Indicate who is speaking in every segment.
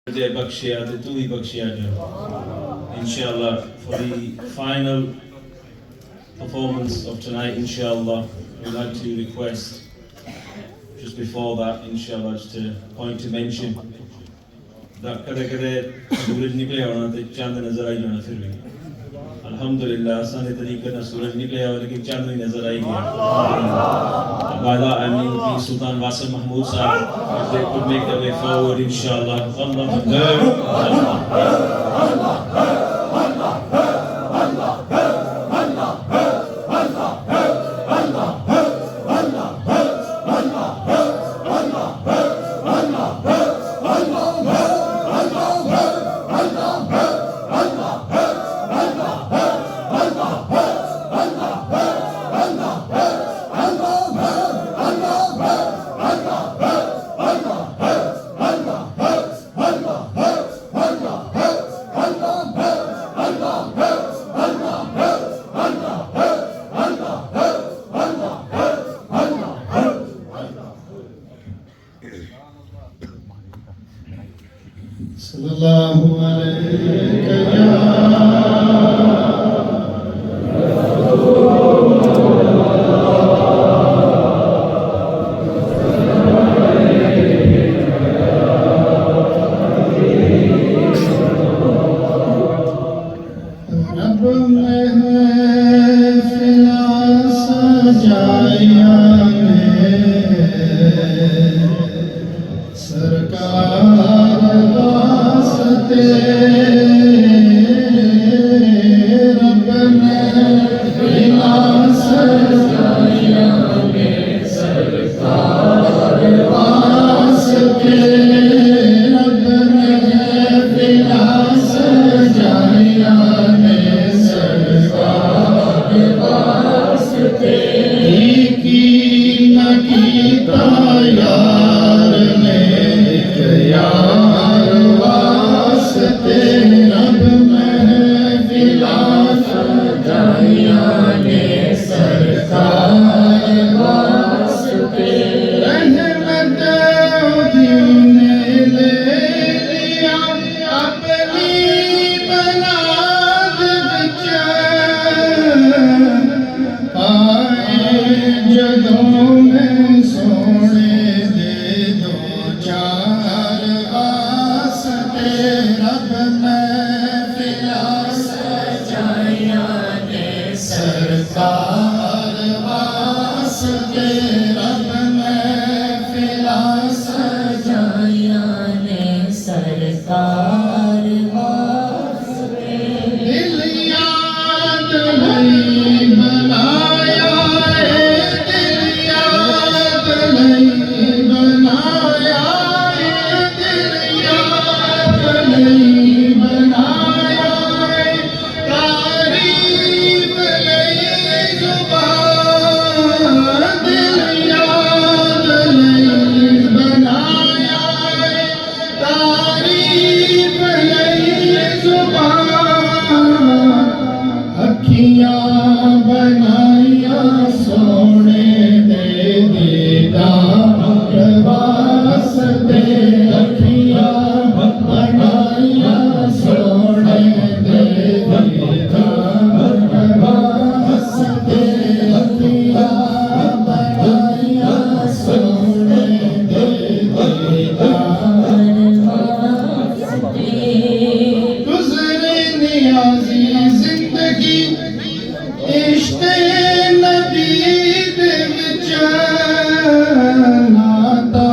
Speaker 1: बख्शिया तो तू ही बख्शिया जो inshallah for the final performance of tonight inshallah we'd like to request just before that inshallah just a point to mention that कदे कदे सूरज निकले होना तो चांद नजर आई जाना फिर भी अल्हम्दुलिल्लाह आसानी तरीके से सूरज निकले और लेकिन चांद ही नजर आई गया by that I mean the Sultan Wasim Mahmood sahab if they could make their way forward inshallah Allah
Speaker 2: सल्लल्लाहु अलैहि या रब महफिल सजाया सरकार वास्ते रब महफिल सजाया सरकार वास्ते रब महफिल सजाया सरकार वास्ते की न कीता यार ने यार वास्ते रब महफिल सजाया ने सरकार वास्ते रहमत दीन ले लिया अपनी बनाद विच आए जदों में सोने दे दो चार वास्ते रब महफिल सजाया ने सरकार वास्ते रब महफिल
Speaker 3: सजाया ने सरकार वास्ते
Speaker 2: दिल याद नहीं बनाया दिल याद नहीं बनाया दिल याद नहीं बनाया तारीफ नहीं जुबान दिल याद नहीं बनाया तारीफ नहीं जुबान अखियां बनाया सोने दे दीदार वास्ते अखियां बनाया सोने दे दीदार वास्ते अखियां बनाया सोने दे दीदार गुज़रे नियाज़ी ज़िंदगी इश्क़ नबी दे विच नाता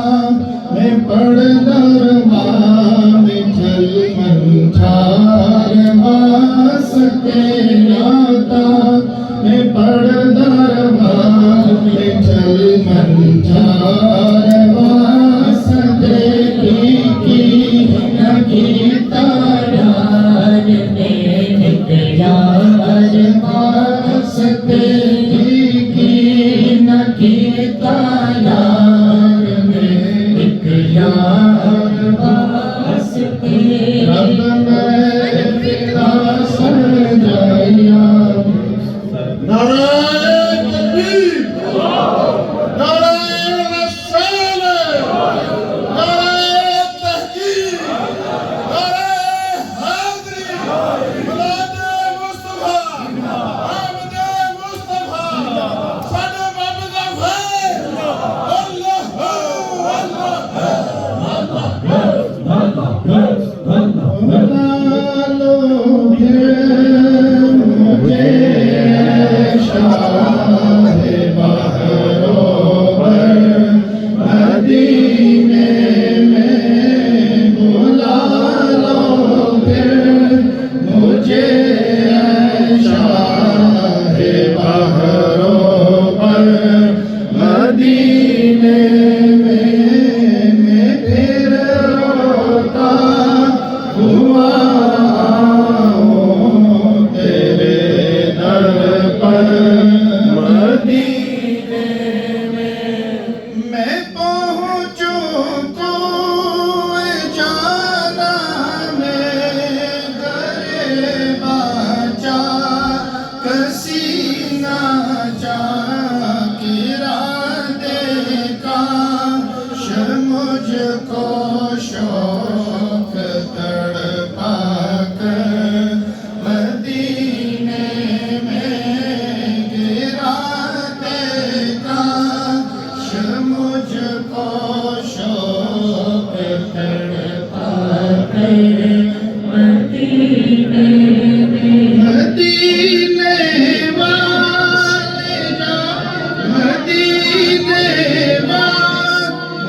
Speaker 2: मैं पढ़दा रवां विठल मंठार वास्ते नाता मैं पढ़दा रवां विठल मंठार वास्ते की न कीता
Speaker 3: यार ने यार वास्ते
Speaker 2: की
Speaker 3: न कीता यार ने यार वास्ते
Speaker 2: रब महफिल सजाया नारे तकबीर नारे रसूल नारे तहकीर मदीने वाले जाओ मदीने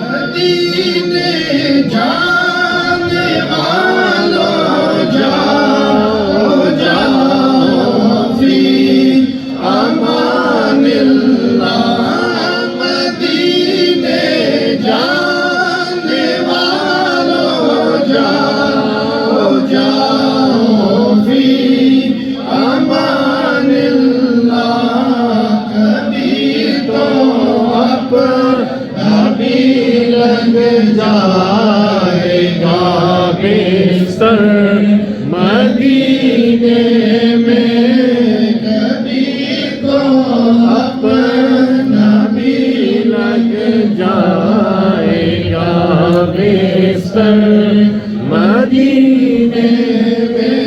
Speaker 2: मदीने जाने वालों जाओ जाओ फी अमानिल्लाह मदीने जाने वालों जाओ जाओ फी अमानिल्लाह कभी तो अपना भी लग जाएगा बिस्तर मदीने में कभी तो अपना भी लग जाएगा बिस्तर मदीने में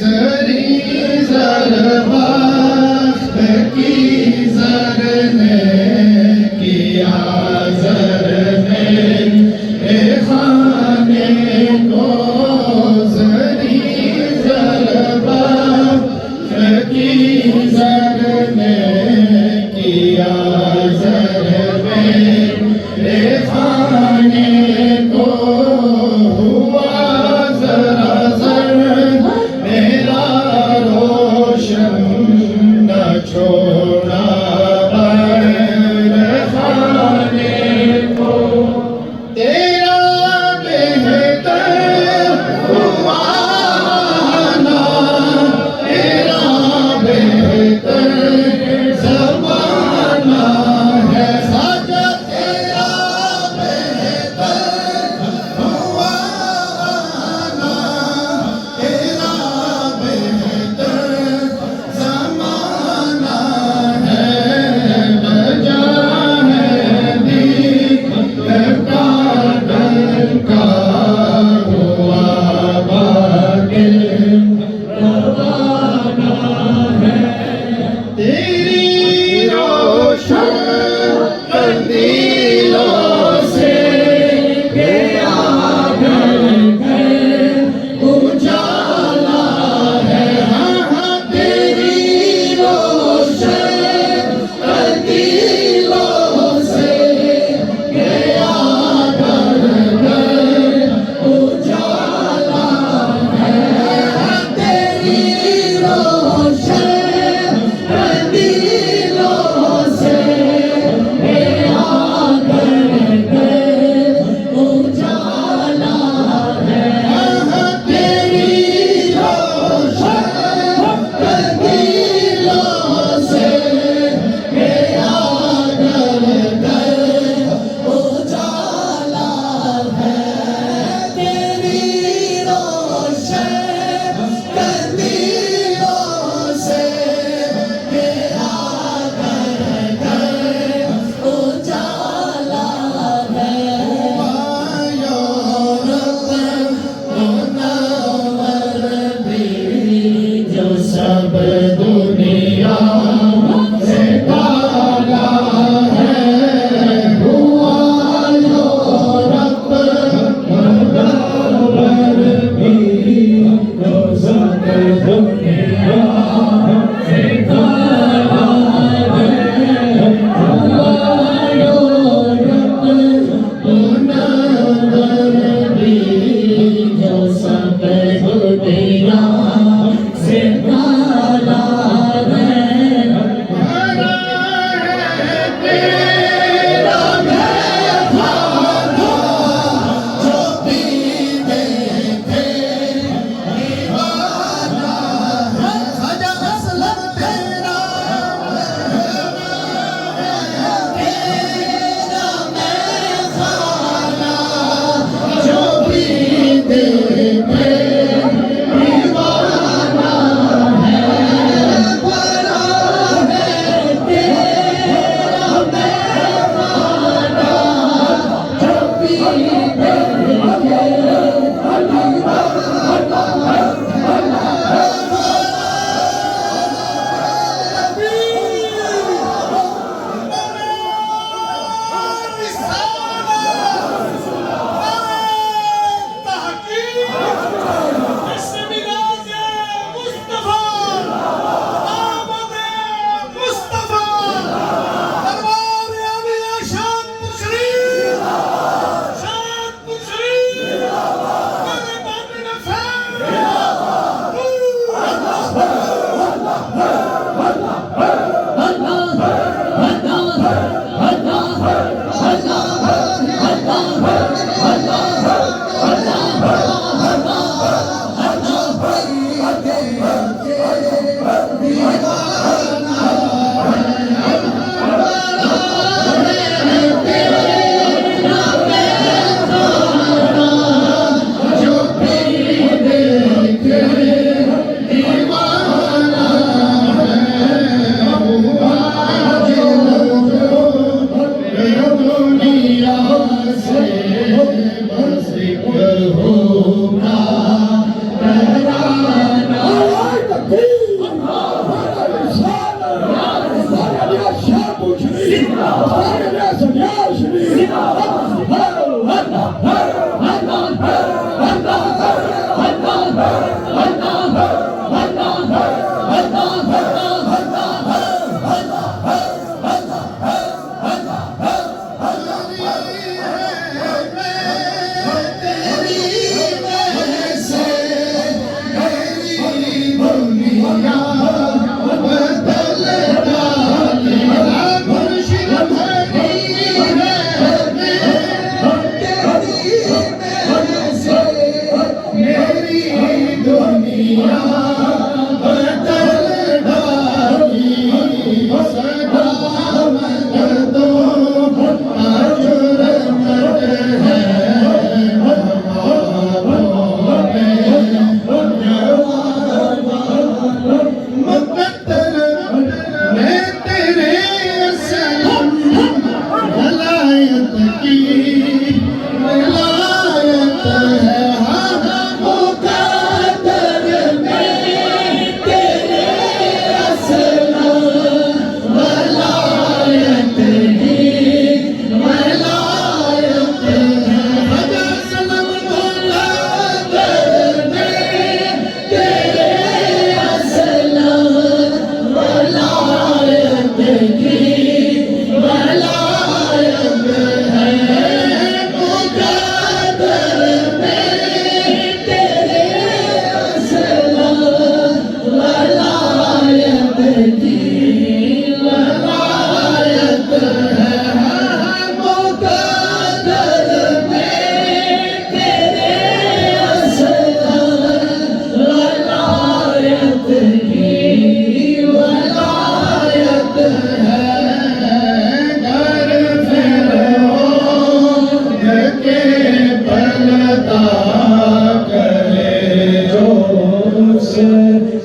Speaker 2: जरी ज़रबाख्त की ज़रने किया ज़रने खाने को जरी ज़रबाख्त की ज़रने किया ज़रने खाने को हुआ ज़रा ज़र मेरा रोशन न छोड़ा खाने को तेरा बेहतर हुआ ना तेरा बेहतर ज़माना है ख़वाजा तेरा बेहतर हुआ ना तेरा बेहतर ज़माना है बजा है दीप का डंका हुआ बातिल रवाना है तेरी रोशन कंदीलों से गया घर घर उजाला है हाँ हाँ तेरी रोशन कंदीलों से गया घर घर उजाला है तेरी रोशन कंदीलों से गया घर घर उजाला है तेरी रोशन कंदीलों से गया घर घर उजाला है तेरी रोशन कंदीलों से गया घर घर उजाला है जो सब दुनिया से काला है हुआ जो रब मुनव्वर भी जो सब दुनिया से काला है हुआ जो रब मुनव्वर भी जो सब दुनिया से काला है तेरा खाना जो पीते थे दीवाना है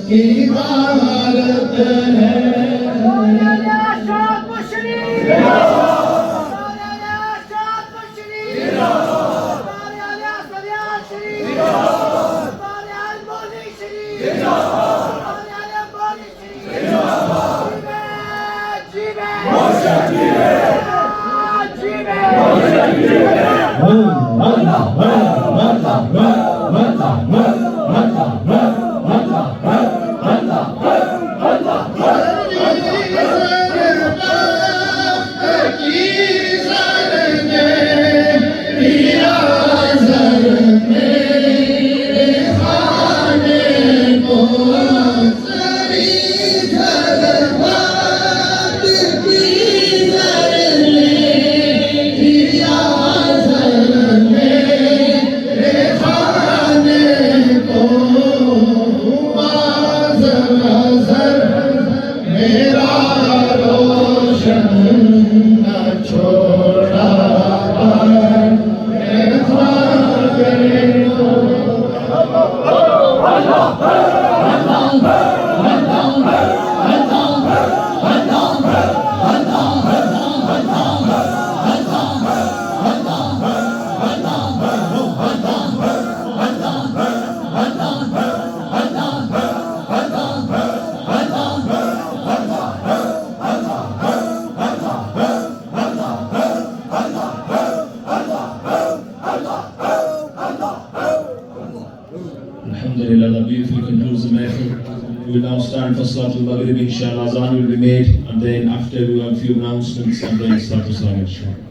Speaker 2: की इबारत है
Speaker 1: Alhamdulillah, that beautifully concludes the mehfil. We will now stand for Salatul Maghrib, inshallah. Azan will be made, and then after we have a few announcements, and then Salatul Salam, inshallah.